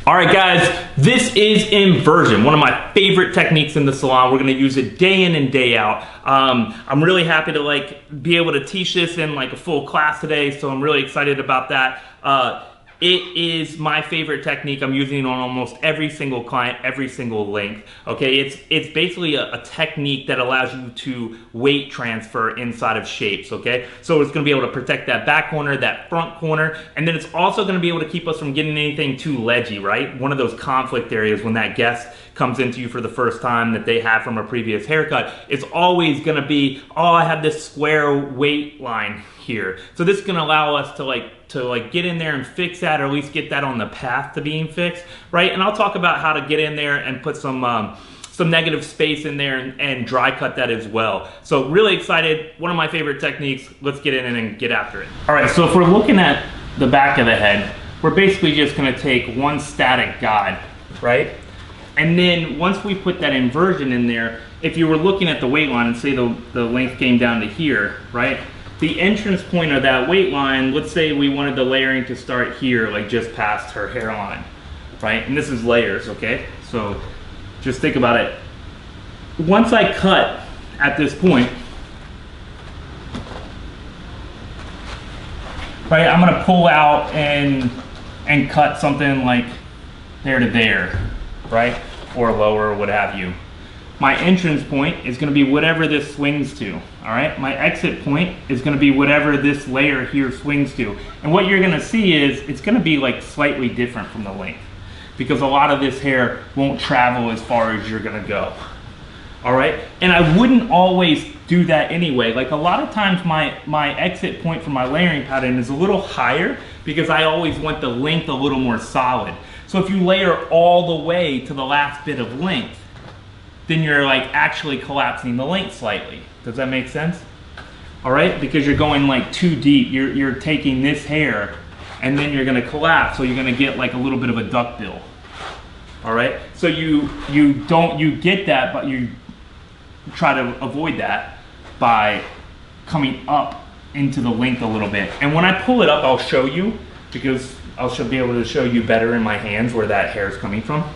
All right, guys, this is inversion, one of my favorite techniques in the salon. We're gonna use it day in and day out. I'm really happy to be able to teach this in a full class today, so I'm really excited about that. It is my favorite technique. I'm using it on almost every single client, every single length. Okay, it's basically a technique that allows you to weight transfer inside of shapes. Okay, so it's going to be able to protect that back corner, that front corner, and then it's also going to be able to keep us from getting anything too ledgy, right? One of those conflict areas when that guest comes into you for the first time that they have from a previous haircut, it's always going to be, oh, I have this square weight line here. So this is going to allow us to get in there and fix that, or at least get that on the path to being fixed, right? And I'll talk about how to get in there and put some negative space in there and dry cut that as well. So really excited, one of my favorite techniques. Let's get in and get after it. All right, so if we're looking at the back of the head, we're basically just going to take one static guide, right? And then once we put that inversion in there, if you were looking at the weight line and say the length came down to here, right? The entrance point of that weight line, let's say we wanted the layering to start here, like just past her hairline, right? And this is layers, okay? So just think about it. Once I cut at this point, right, I'm gonna pull out and cut something like there to there, right? Or lower, or what have you. My entrance point is going to be whatever this swings to, all right? My exit point is going to be whatever this layer here swings to. And what you're going to see is it's going to be slightly different from the length, because a lot of this hair won't travel as far as you're going to go, all right? And I wouldn't always do that anyway. A lot of times my exit point for my layering pattern is a little higher because I always want the length a little more solid. So if you layer all the way to the last bit of length, then you're actually collapsing the length slightly. Does that make sense? All right, because you're going too deep. You're taking this hair and then you're gonna collapse, so you're gonna get a little bit of a duckbill. All right, so you get that, but you try to avoid that by coming up into the length a little bit. And when I pull it up, I'll show you, because I should be able to show you better in my hands where that hair is coming from.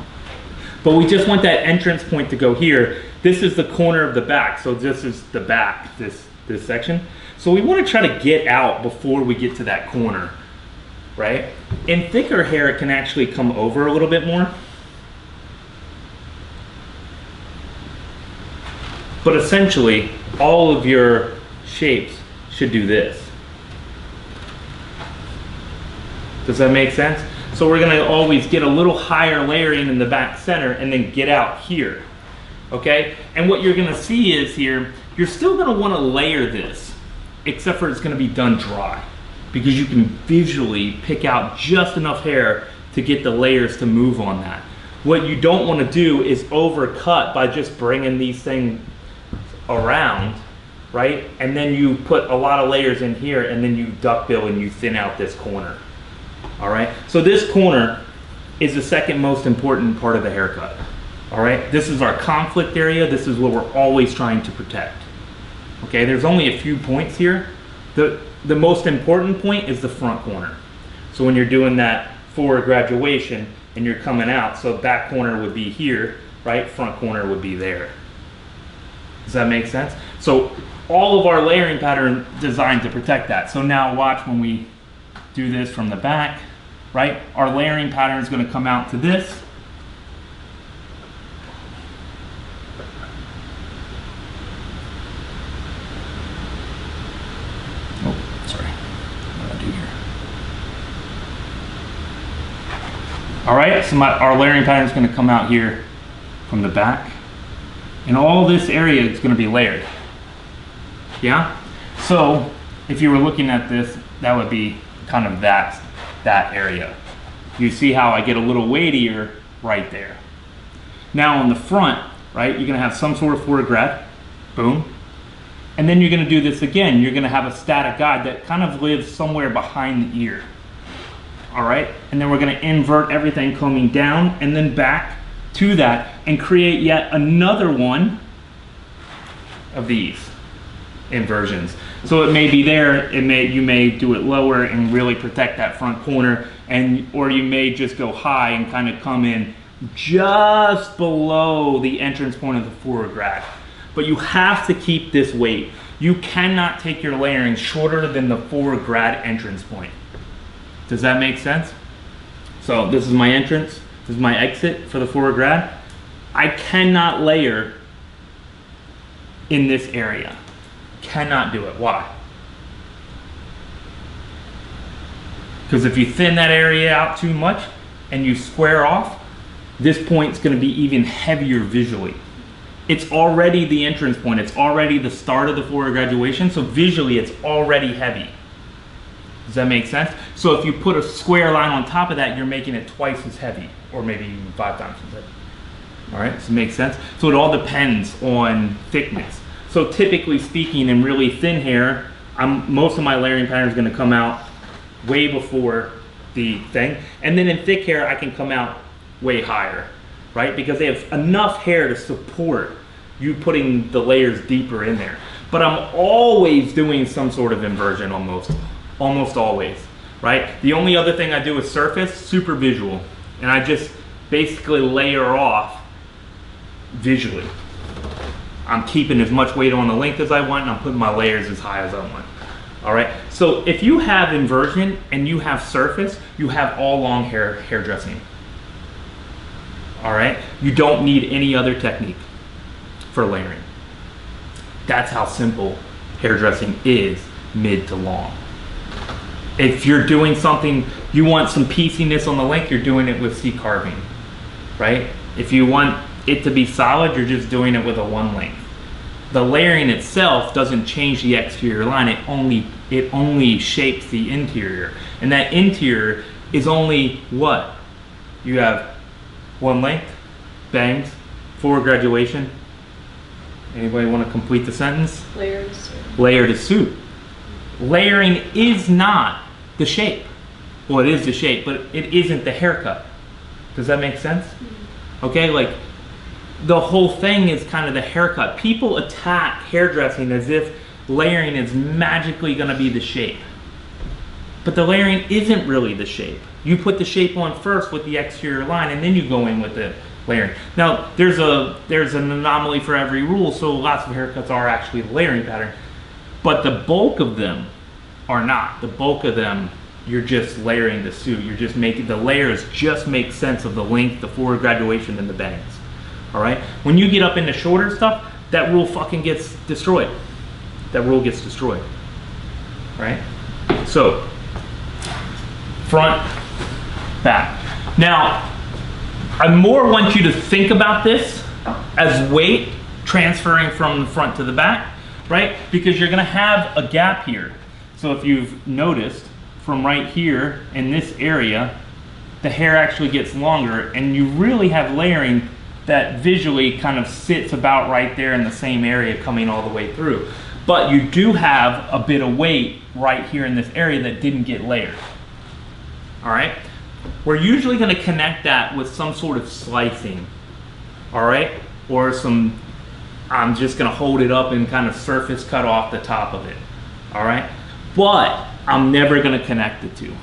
But we just want that entrance point to go here. This is the corner of the back, so this is the back, this section. So we want to try to get out before we get to that corner, right? In thicker hair, it can actually come over a little bit more. But essentially, all of your shapes should do this. Does that make sense? So we're gonna always get a little higher layering in the back center and then get out here, okay? And what you're gonna see is here, you're still gonna wanna layer this, except for it's gonna be done dry, because you can visually pick out just enough hair to get the layers to move on that. What you don't wanna do is overcut by just bringing these things around, right? And then you put a lot of layers in here and then you duckbill and you thin out this corner. All right, so this corner is the second most important part of the haircut. All right, this is our conflict area. This is what we're always trying to protect. Okay, there's only a few points here. The most important point is the front corner. So when you're doing that forward graduation and you're coming out, so back corner would be here, right? Front corner would be there. Does that make sense? So all of our layering pattern designed to protect that. So now watch when we do this from the back, right? Our layering pattern is going to come out to this. Oh, sorry. What did I do here? All right, so our layering pattern is going to come out here from the back, and all this area is going to be layered. Yeah? So if you were looking at this, that would be kind of that area. You see how I get a little weightier right there. Now on the front, right, you're gonna have some sort of forward grad, boom. And then you're gonna do this again. You're gonna have a static guide that kind of lives somewhere behind the ear. All right, and then we're gonna invert everything coming down and then back to that and create yet another one of these inversions. So it may be there, you may do it lower and really protect that front corner, or you may just go high and kind of come in just below the entrance point of the forward grad. But you have to keep this weight. You cannot take your layering shorter than the forward grad entrance point. Does that make sense? So this is my entrance, this is my exit for the forward grad. I cannot layer in this area. Cannot do it. Why? Because if you thin that area out too much and you square off, this point's going to be even heavier visually. It's already the entrance point. It's already the start of the forward graduation. So visually, it's already heavy. Does that make sense? So if you put a square line on top of that, you're making it twice as heavy, or maybe even 5 times as heavy. All right, so it makes sense? So it all depends on thickness. So typically speaking, in really thin hair, most of my layering pattern is going to come out way before the thing. And then in thick hair, I can come out way higher, right? Because they have enough hair to support you putting the layers deeper in there. But I'm always doing some sort of inversion, almost always, right? The only other thing I do is surface, super visual. And I just basically layer off visually. I'm keeping as much weight on the length as I want, and I'm putting my layers as high as I want. All right, so if you have inversion and you have surface, you have all long hair hairdressing. All right, you don't need any other technique for layering. That's how simple hairdressing is mid to long. If you're doing something, you want some pieciness on the length, you're doing it with C-carving, right? If you want it to be solid, you're just doing it with a 1 length. The layering itself doesn't change the exterior line, it only shapes the interior. And that interior is only what? You have 1 length, bangs, forward graduation. Anybody want to complete the sentence? Layer to suit. Layer to suit. Layering is not the shape. Well, it is the shape, but it isn't the haircut. Does that make sense? Okay, like the whole thing is kind of the haircut. People attack hairdressing as if layering is magically going to be the shape. But the layering isn't really the shape. You put the shape on first with the exterior line, and then you go in with the layering. Now, there's an anomaly for every rule, so lots of haircuts are actually the layering pattern. But the bulk of them are not. The bulk of them, you're just layering the suit. You're just making the layers just make sense of the length, the forward graduation, and the bangs. All right? When you get up into shorter stuff, that rule fucking gets destroyed. That rule gets destroyed. Right? So, front, back. Now, I more want you to think about this as weight transferring from the front to the back, right? Because you're gonna have a gap here. So if you've noticed, from right here in this area, the hair actually gets longer, and you really have layering that visually kind of sits about right there in the same area coming all the way through. But you do have a bit of weight right here in this area that didn't get layered. All right? We're usually going to connect that with some sort of slicing, all right? Or some, I'm just going to hold it up and kind of surface cut off the top of it, all right? But I'm never going to connect the two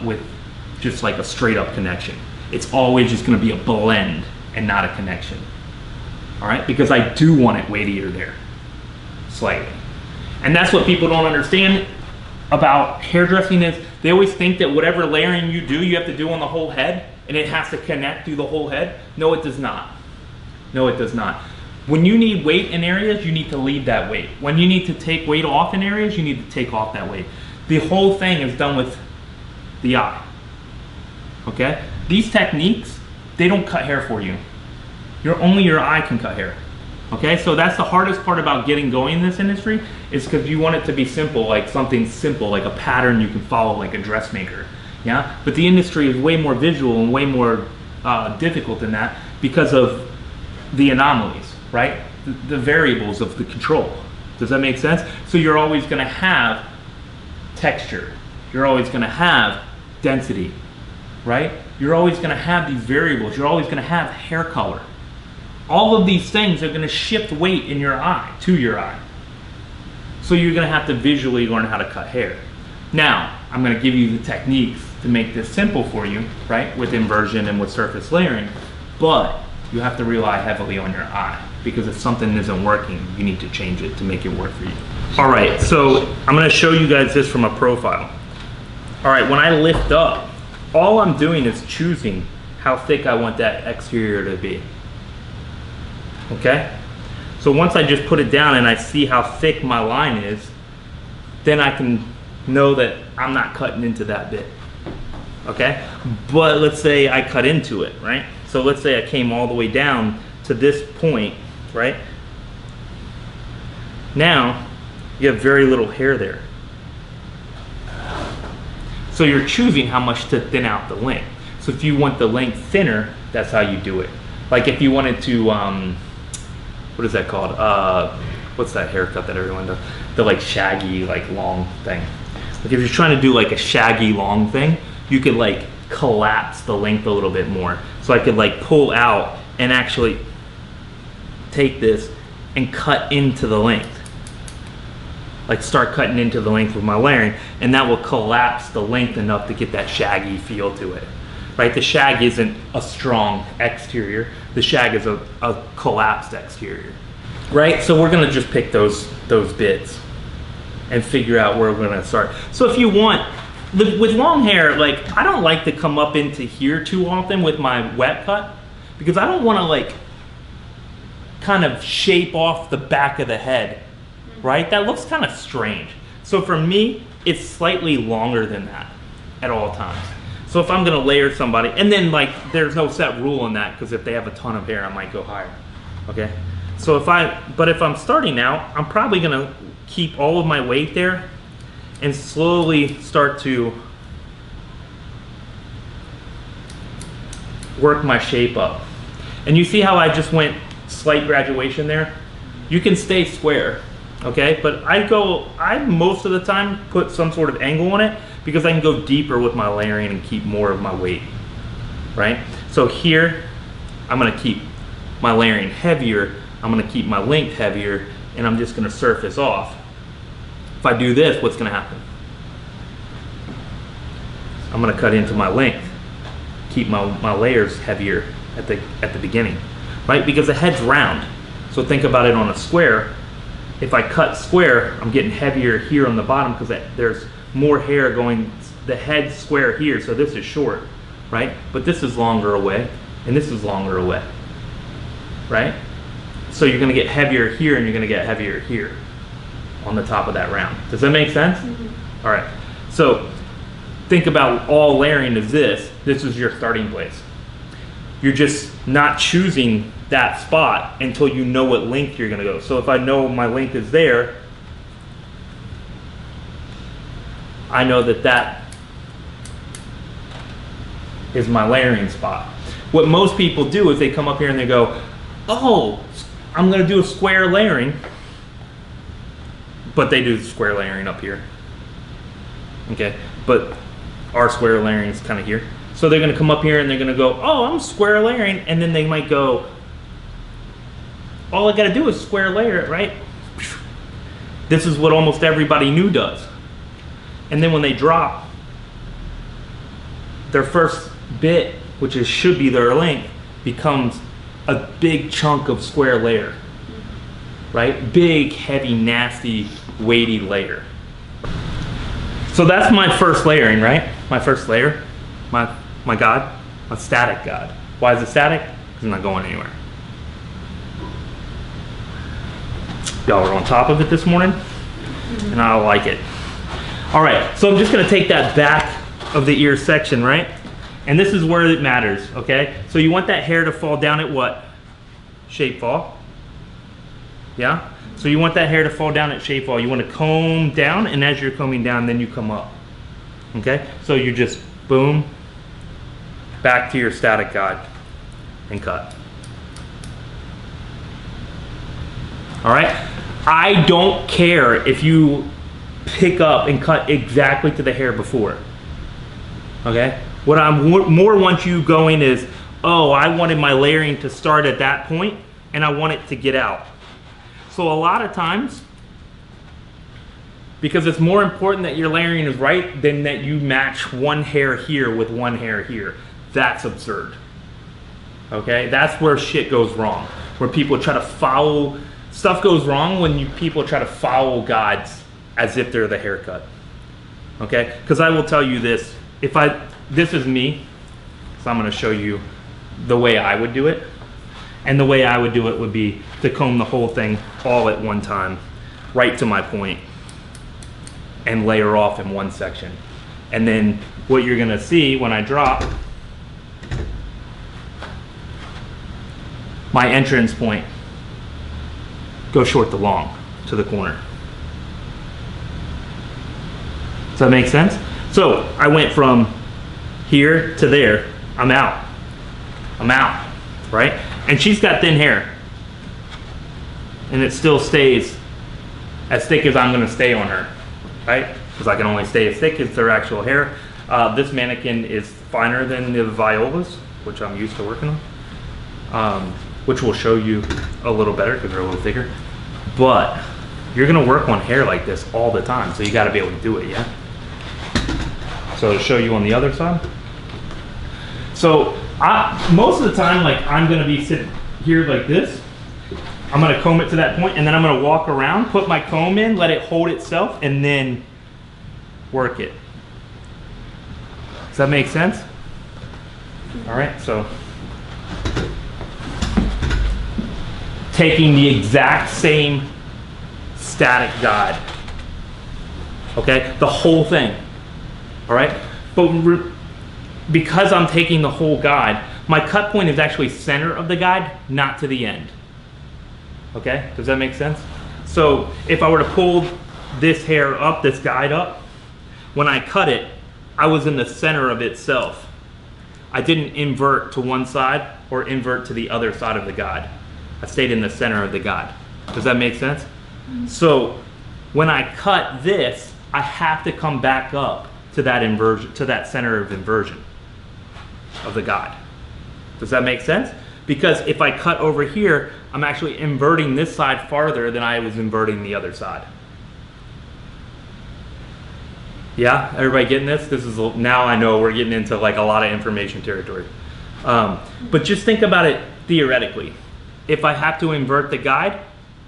with just like a straight up connection. It's always just going to be a blend and not a connection, all right? Because I do want it weightier there, slightly. And that's what people don't understand about hairdressing is they always think that whatever layering you do, you have to do on the whole head, and it has to connect through the whole head. No, it does not. No, it does not. When you need weight in areas, you need to leave that weight. When you need to take weight off in areas, you need to take off that weight. The whole thing is done with the eye, okay? These techniques, they don't cut hair for you. Only your eye can cut hair. Okay, so that's the hardest part about getting going in this industry is because you want it to be simple, like something simple, like a pattern you can follow, like a dressmaker. Yeah, but the industry is way more visual and way more difficult than that because of the anomalies, right? The variables of the control. Does that make sense? So you're always going to have texture. You're always going to have density, right? You're always going to have these variables. You're always going to have hair color. All of these things are going to shift weight in your eye, to your eye. So you're going to have to visually learn how to cut hair. Now, I'm going to give you the techniques to make this simple for you, right, with inversion and with surface layering, but you have to rely heavily on your eye, because if something isn't working, you need to change it to make it work for you. All right, so I'm going to show you guys this from a profile. All right, when I lift up, all I'm doing is choosing how thick I want that exterior to be. Okay? So once I just put it down and I see how thick my line is, then I can know that I'm not cutting into that bit. Okay? But let's say I cut into it, right? So let's say I came all the way down to this point, right? Now, you have very little hair there. So you're choosing how much to thin out the length. So if you want the length thinner, that's how you do it. Like if you wanted to, what is that called? What's that haircut that everyone does? The like shaggy, like long thing. Like if you're trying to do like a shaggy long thing, you could like collapse the length a little bit more. So I could like pull out and actually take this and cut into the length. Like start cutting into the length with my layering, and that will collapse the length enough to get that shaggy feel to it. Right? The shag isn't a strong exterior. The shag is a collapsed exterior. Right? So we're gonna just pick those bits and figure out where we're gonna start. So if you want, with long hair, like I don't like to come up into here too often with my wet cut, because I don't wanna like kind of shape off the back of the head. Right? That looks kind of strange. So for me, it's slightly longer than that at all times. So if I'm gonna layer somebody, and then like there's no set rule in that, because if they have a ton of hair, I might go higher. Okay? So if I'm starting out, I'm probably gonna keep all of my weight there and slowly start to work my shape up. And you see how I just went slight graduation there? You can stay square. Okay, but I most of the time put some sort of angle on it, because I can go deeper with my layering and keep more of my weight, right? So here, I'm gonna keep my layering heavier, I'm gonna keep my length heavier, and I'm just gonna surface off. If I do this, what's gonna happen? I'm gonna cut into my length, keep my layers heavier at the beginning, right? Because the head's round, so think about it on a square. If I cut square, I'm getting heavier here on the bottom because there's more hair going, the head's square here, so this is short, right? But this is longer away, and this is longer away, right? So you're gonna get heavier here, and you're gonna get heavier here on the top of that round. Does that make sense? Mm-hmm. All right, so think about all layering is this. This is your starting place. You're just not choosing that spot until you know what length you're gonna go. So if I know my length is there, I know that is my layering spot. What most people do is they come up here and they go, oh, I'm gonna do a square layering, but they do square layering up here. Okay, but our square layering is kind of here. So they're gonna come up here and they're gonna go, oh, I'm square layering, and then they might go, all I gotta do is square layer it, right? This is what almost everybody new does. And then when they drop, their first bit, which should be their length, becomes a big chunk of square layer, right? Big, heavy, nasty, weighty layer. So that's my first layering, right? My first layer, my God, a static God. Why is it static? Because it's not going anywhere. Y'all are on top of it this morning, and I like it. All right, so I'm just gonna take that back of the ear section, right? And this is where it matters, okay? So you want that hair to fall down at what? Shape fall, yeah? So you want that hair to fall down at shape fall. You wanna comb down, and as you're combing down, then you come up, okay? So you just, boom, back to your static guide, and cut. All right? I don't care if you pick up and cut exactly to the hair before. Okay? What I more want you going is, oh, I wanted my layering to start at that point, and I want it to get out. So a lot of times, Because it's more important that your layering is right than that you match one hair here with one hair here. That's absurd. Okay, that's where shit goes wrong. Where people try to follow, stuff goes wrong when people try to follow guides as if they're the haircut. Okay, because I will tell you this, this is me, so I'm going to show you the way I would do it. And the way I would do it would be to comb the whole thing all at one time, right to my point, and layer off in one section. And then what you're going to see when I drop, my entrance point, go short to long to the corner. Does that make sense? So I went from here to there. I'm out, right? And she's got thin hair, and it still stays as thick as I'm gonna stay on her, right? Because I can only stay as thick as their actual hair. This mannequin is finer than the violas, which I'm used to working on, which will show you a little better because they're a little thicker. But you're gonna work on hair like this all the time, so you gotta be able to do it, yeah? So to show you on the other side. So most of the time, like, I'm gonna be sitting here like this. I'm gonna comb it to that point, and then I'm gonna walk around, put my comb in, let it hold itself, and then work it. Does that make sense? All right, so taking the exact same static guide, okay, the whole thing, all right, but because I'm taking the whole guide, my cut point is actually center of the guide, not to the end. Okay, does that make sense? So if I were to pull this hair up, this guide up, when I cut it, I was in the center of itself. I didn't invert to one side or invert to the other side of the guide. I stayed in the center of the guide. Does that make sense? So when I cut this, I have to come back up to that inversion, to that center of inversion of the guide. Does that make sense? Because if I cut over here, I'm actually inverting this side farther than I was inverting the other side. Yeah, everybody getting this? This is, now I know we're getting into like a lot of information territory. But just think about it theoretically. If I have to invert the guide,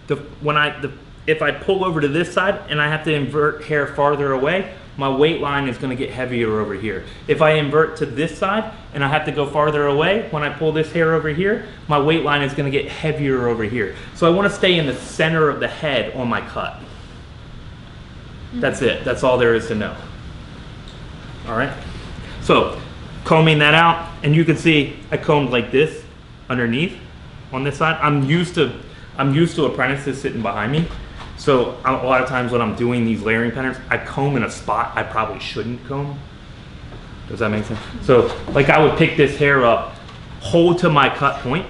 if I pull over to this side and I have to invert hair farther away, my weight line is going to get heavier over here. If I invert to this side and I have to go farther away, when I pull this hair over here, my weight line is going to get heavier over here. So I want to stay in the center of the head on my cut. That's it. That's all there is to know. All right. So combing that out, and you can see I combed like this underneath on this side. I'm used to apprentices sitting behind me. So a lot of times when I'm doing these layering patterns, I comb in a spot I probably shouldn't comb. Does that make sense? So like I would pick this hair up, hold to my cut point,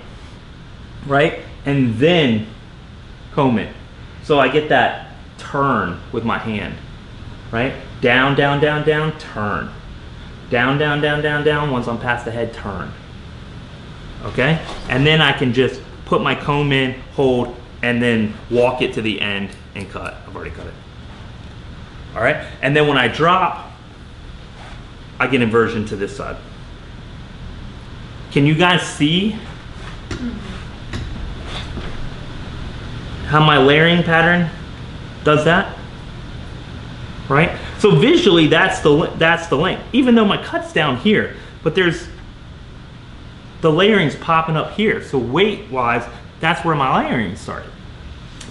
right? And then comb it. So I get that turn with my hand, right? Down, down, down, down, turn. Down, down, down, down, down. Once I'm past the head, turn. Okay? And then I can just put my comb in, hold, and then walk it to the end and cut. I've already cut it. All right? And then when I drop, I get inversion to this side. Can you guys see how my layering pattern does that? Right? So visually, that's the length. Even though my cut's down here, but there's the layering's popping up here. So weight-wise, that's where my layering started.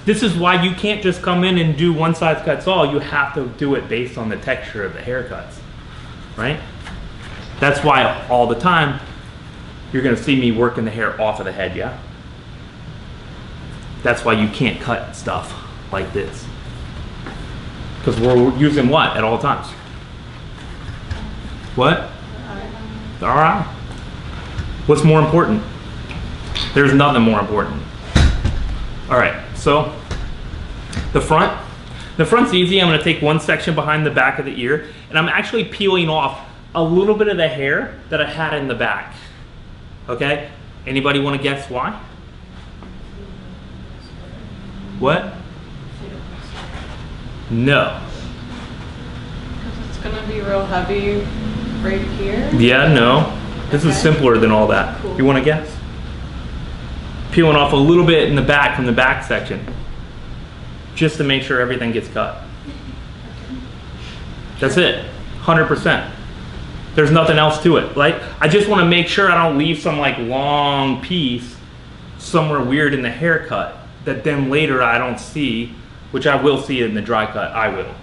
This is why you can't just come in and do one size cuts all. You have to do it based on the texture of the haircuts, right? That's why all the time you're gonna see me working the hair off of the head, yeah? That's why you can't cut stuff like this. Because we're using what at all times? What? The RI. What's more important? There's nothing more important. All right, so the front's easy. I'm gonna take one section behind the back of the ear, and I'm actually peeling off a little bit of the hair that I had in the back. Okay? Anybody wanna guess why? What? No. gonna be real heavy right here? Yeah, no. This is simpler than all that. Cool. You want to guess? Peeling off a little bit in the back from the back section, just to make sure everything gets cut. That's it, 100%. There's nothing else to it. Like, I just want to make sure I don't leave some like long piece somewhere weird in the haircut that then later I don't see, which I will see in the dry cut, I will.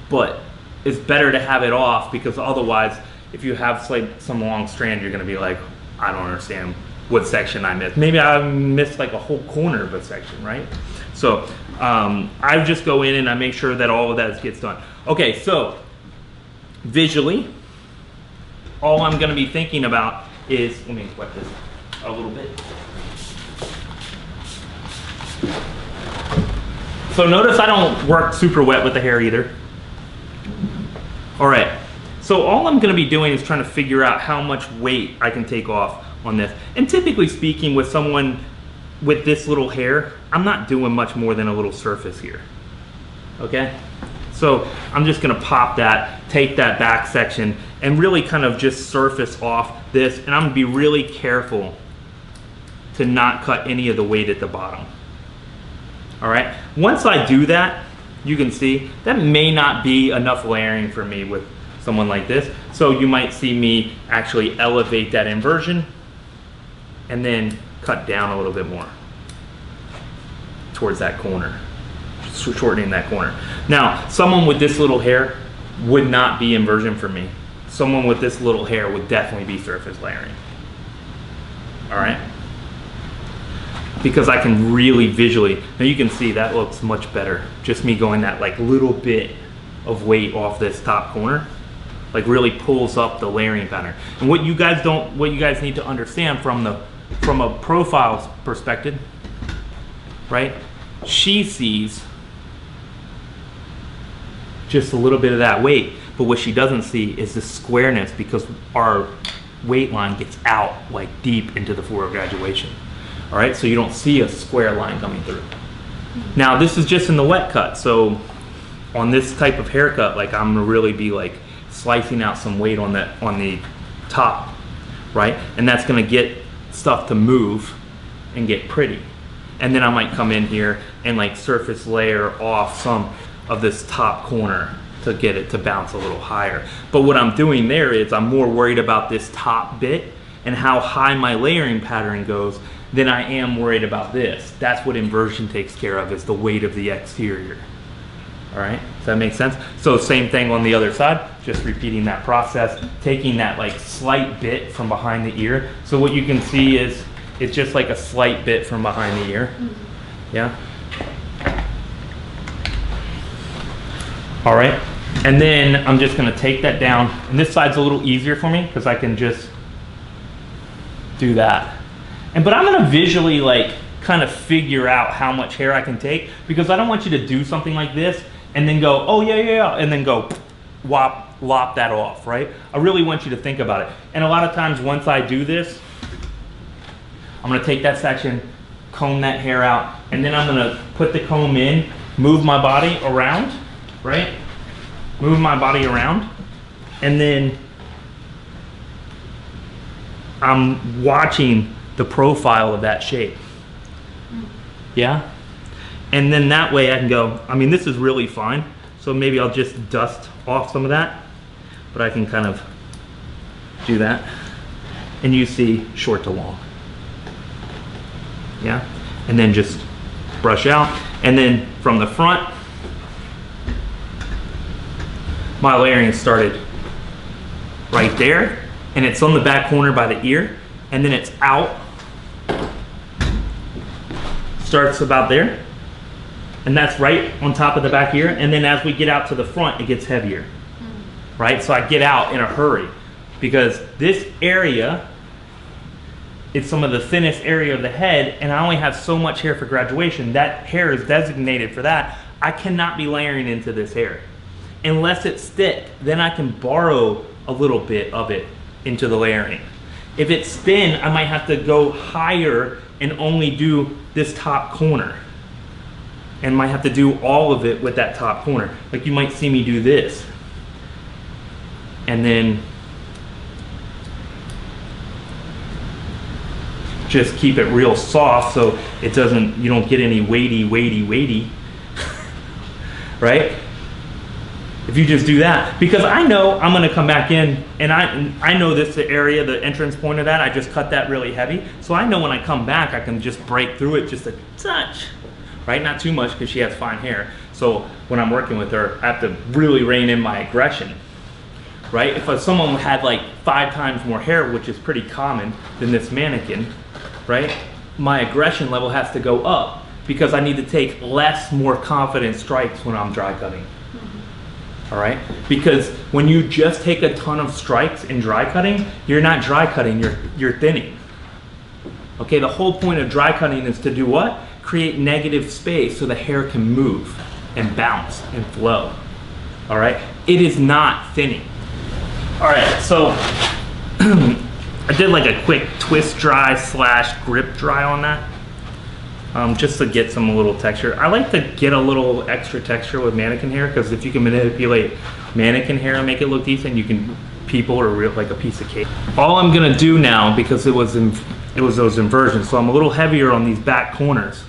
But it's better to have it off, because otherwise, if you have like some long strand, you're gonna be like, I don't understand what section I missed. Maybe I missed like a whole corner of a section, right? So I just go in and I make sure that all of that gets done. Okay, so visually, all I'm gonna be thinking about is, let me wet this a little bit. So notice I don't work super wet with the hair either. All right, so all I'm gonna be doing is trying to figure out how much weight I can take off on this. And typically speaking, with someone with this little hair, I'm not doing much more than a little surface here, okay? So I'm just gonna pop that, take that back section, and really kind of just surface off this, and I'm gonna be really careful to not cut any of the weight at the bottom. All right, once I do that, you can see that may not be enough layering for me with someone like this. So you might see me actually elevate that inversion and then cut down a little bit more towards that corner, shortening that corner. Now, someone with this little hair would not be inversion for me. Someone with this little hair would definitely be surface layering. All right? Because I can really visually, now you can see that looks much better. Just me going that like little bit of weight off this top corner, like really pulls up the layering pattern. And what you guys need to understand from a profile perspective, right? She sees just a little bit of that weight, but what she doesn't see is the squareness, because our weight line gets out like deep into the floor of graduation. All right, so you don't see a square line coming through. Now this is just in the wet cut, so on this type of haircut, like I'm gonna really be like slicing out some weight on the top, right? And that's gonna get stuff to move and get pretty. And then I might come in here and like surface layer off some of this top corner to get it to bounce a little higher. But what I'm doing there is I'm more worried about this top bit and how high my layering pattern goes than I am worried about this. That's what inversion takes care of, is the weight of the exterior. All right, does that make sense? So same thing on the other side, just repeating that process, taking that like slight bit from behind the ear. So what you can see is it's just like a slight bit from behind the ear. Yeah. All right, and then I'm just gonna take that down, and this side's a little easier for me because I can just do that. But I'm gonna visually like kind of figure out how much hair I can take, because I don't want you to do something like this and then go, oh yeah, and then go lop that off, right? I really want you to think about it. And a lot of times once I do this, I'm gonna take that section, comb that hair out, and then I'm gonna put the comb in, move my body around, right? Move my body around, and then I'm watching the profile of that shape. Yeah? And then that way I can go, I mean, this is really fine, so maybe I'll just dust off some of that, but I can kind of do that. And you see short to long. Yeah? And then just brush out. And then from the front, my layering started right there, and it's on the back corner by the ear, and then it's out, starts about there, and that's right on top of the back ear. And then as we get out to the front, it gets heavier, right? So I get out in a hurry, because this area is some of the thinnest area of the head, and I only have so much hair for graduation. That hair is designated for that. I cannot be layering into this hair unless it's thick. Then I can borrow a little bit of it into the layering. If it's thin, I might have to go higher and only do this top corner, and might have to do all of it with that top corner. Like you might see me do this, and then just keep it real soft so it doesn't, you don't get any weighty, right? If you just do that, because I know I'm gonna come back in, and I know this area, the entrance point of that, I just cut that really heavy. So I know when I come back, I can just break through it just a touch, right? Not too much because she has fine hair. So when I'm working with her, I have to really rein in my aggression, right? If someone had like 5 times more hair, which is pretty common than this mannequin, right? My aggression level has to go up because I need to take less, more confident strikes when I'm dry cutting. All right, because when you just take a ton of strikes in dry cutting, you're not dry cutting, you're thinning. Okay, the whole point of dry cutting is to do what? Create negative space so the hair can move and bounce and flow. All right, it is not thinning. All right, so I did like a quick twist dry / grip dry on that. Just to get some little texture. I like to get a little extra texture with mannequin hair, because if you can manipulate mannequin hair and make it look decent, you can, people are real like a piece of cake. All I'm gonna do now, because it was those inversions, so I'm a little heavier on these back corners,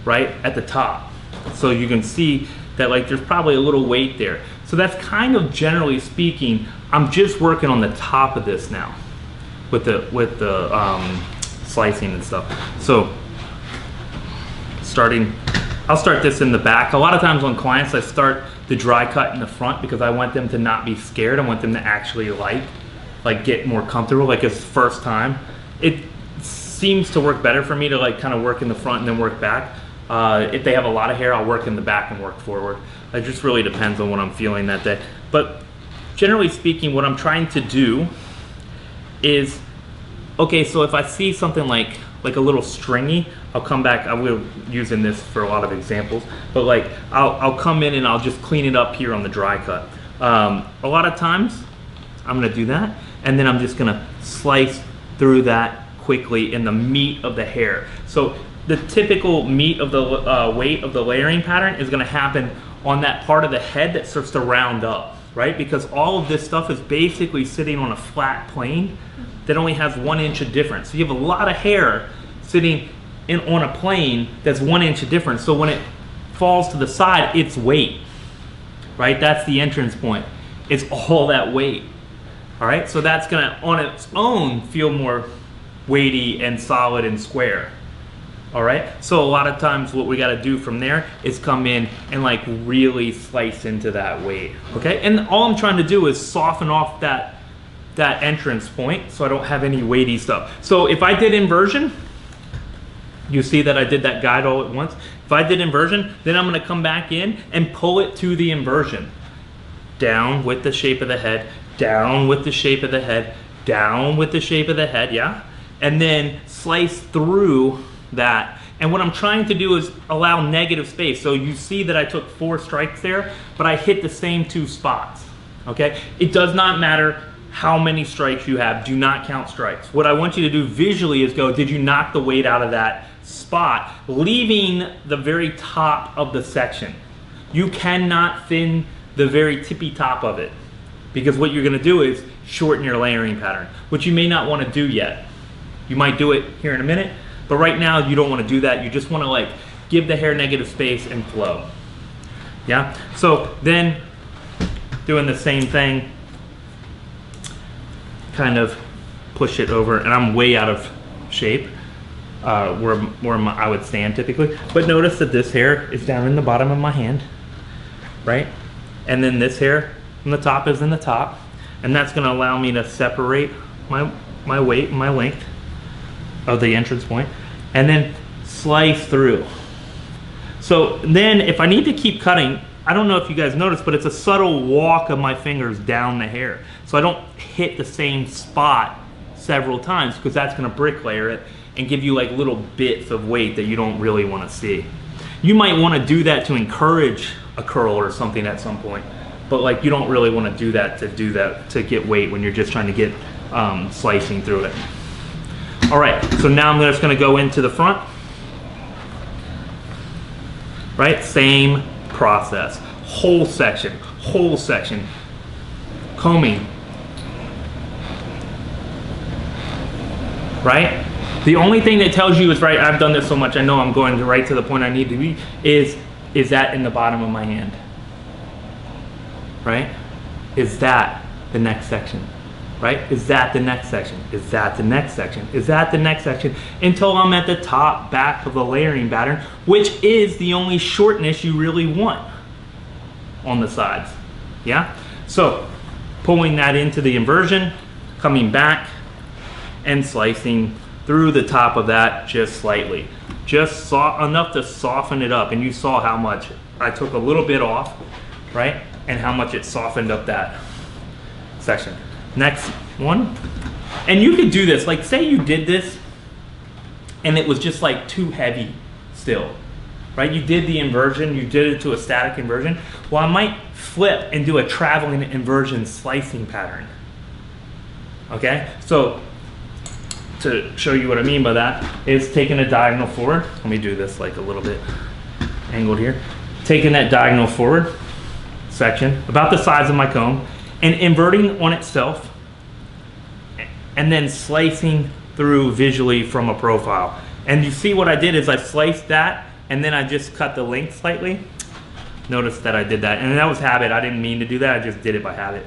right at the top, so you can see that like there's probably a little weight there. So that's kind of, generally speaking, I'm just working on the top of this now with the slicing and stuff. So I'll start this in the back. A lot of times on clients, I start the dry cut in the front because I want them to not be scared. I want them to actually like get more comfortable, like it's the first time. It seems to work better for me to like kind of work in the front and then work back. If they have a lot of hair, I'll work in the back and work forward. It just really depends on what I'm feeling that day. But generally speaking, what I'm trying to do is, okay, so if I see something like a little stringy, I'll come back. I will using this for a lot of examples, but like I'll come in and I'll just clean it up here on the dry cut. A lot of times I'm gonna do that, and then I'm just gonna slice through that quickly in the meat of the hair. So the typical meat of the weight of the layering pattern is gonna happen on that part of the head that starts to round up, right? Because all of this stuff is basically sitting on a flat plane that only has 1 inch of difference. So you have a lot of hair sitting on a plane that's 1 inch of difference. So when it falls to the side, it's weight, right? That's the entrance point. It's all that weight, all right? So that's gonna, on its own, feel more weighty and solid and square, all right? So a lot of times what we gotta do from there is come in and like really slice into that weight, okay? And all I'm trying to do is soften off that entrance point so I don't have any weighty stuff. So if I did inversion, you see that I did that guide all at once. If I did inversion, then I'm gonna come back in and pull it to the inversion. Down with the shape of the head, down with the shape of the head, down with the shape of the head, yeah? And then slice through that. And what I'm trying to do is allow negative space. So you see that I took 4 strikes there, but I hit the same 2 spots, okay? It does not matter how many strikes you have. Do not count strikes. What I want you to do visually is go, did you knock the weight out of that spot, leaving the very top of the section. You cannot thin the very tippy top of it, because what you're gonna do is shorten your layering pattern, which you may not wanna do yet. You might do it here in a minute, but right now you don't wanna do that. You just wanna like give the hair negative space and flow. Yeah, so then doing the same thing, kind of push it over, and I'm way out of shape where I would stand typically. But notice that this hair is down in the bottom of my hand, right? And then this hair from the top is in the top, and that's gonna allow me to separate my weight and my length of the entrance point, and then slice through. So then if I need to keep cutting, I don't know if you guys noticed, but it's a subtle walk of my fingers down the hair. So I don't hit the same spot several times, because that's gonna bricklayer it and give you like little bits of weight that you don't really wanna see. You might wanna do that to encourage a curl or something at some point, but like you don't really wanna do that to get weight when you're just trying to get slicing through it. All right, so now I'm just gonna go into the front, right? Same process, whole section, combing, right? The only thing that tells you is right, I've done this so much, I know I'm going right to the point I need to be, is that in the bottom of my hand, right? Is that the next section, right? Is that the next section? Is that the next section? Is that the next section? Until I'm at the top back of the layering pattern, which is the only shortness you really want on the sides, yeah? So pulling that into the inversion, coming back and slicing through the top of that just slightly. Just enough to soften it up. And you saw how much I took a little bit off, right? And how much it softened up that section. Next one. And you could do this, like say you did this and it was just like too heavy still, right? You did the inversion, you did it to a static inversion. Well, I might flip and do a traveling inversion slicing pattern. Okay, so to show you what I mean by that is taking a diagonal forward. Let me do this like a little bit angled here. Taking that diagonal forward section, about the size of my comb, and inverting on itself, and then slicing through visually from a profile. And you see what I did is I sliced that, and then I just cut the length slightly. Notice that I did that, and that was habit. I didn't mean to do that, I just did it by habit.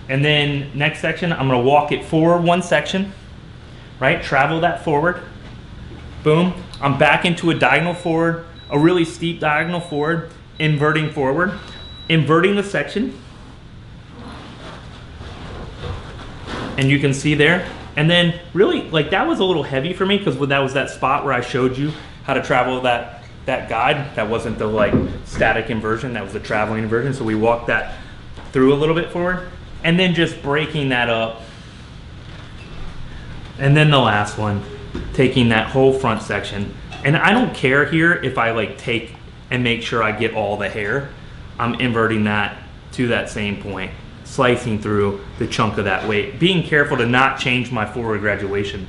And then next section, I'm gonna walk it forward one section, right? Travel that forward, boom. I'm back into a diagonal forward, a really steep diagonal forward, inverting forward, inverting the section. And you can see there. And then really, like that was a little heavy for me because that was that spot where I showed you how to travel that guide. That wasn't the like static inversion, that was the traveling inversion. So we walked that through a little bit forward and then just breaking that up. And then the last one, taking that whole front section. And I don't care here if I like take and make sure I get all the hair. I'm inverting that to that same point, slicing through the chunk of that weight, being careful to not change my forward graduation.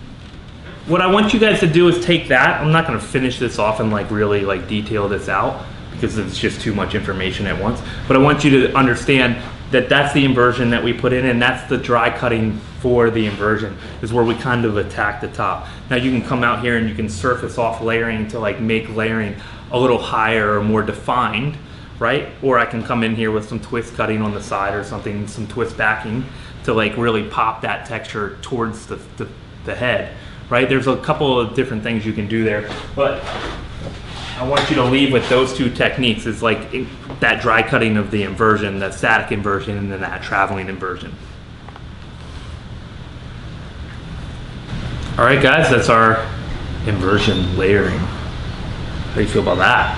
What I want you guys to do is take that. I'm not gonna finish this off and like really like detail this out because it's just too much information at once. But I want you to understand that that's the inversion that we put in, and that's the dry cutting for the inversion, is where we kind of attack the top. Now you can come out here and you can surface off layering to like make layering a little higher or more defined, right? Or I can come in here with some twist cutting on the side or something, some twist backing to like really pop that texture towards the head, right? There's a couple of different things you can do there, but I want you to leave with those two techniques, is like that dry cutting of the inversion, that static inversion, and then that traveling inversion. All right, guys, that's our inversion layering. How do you feel about that?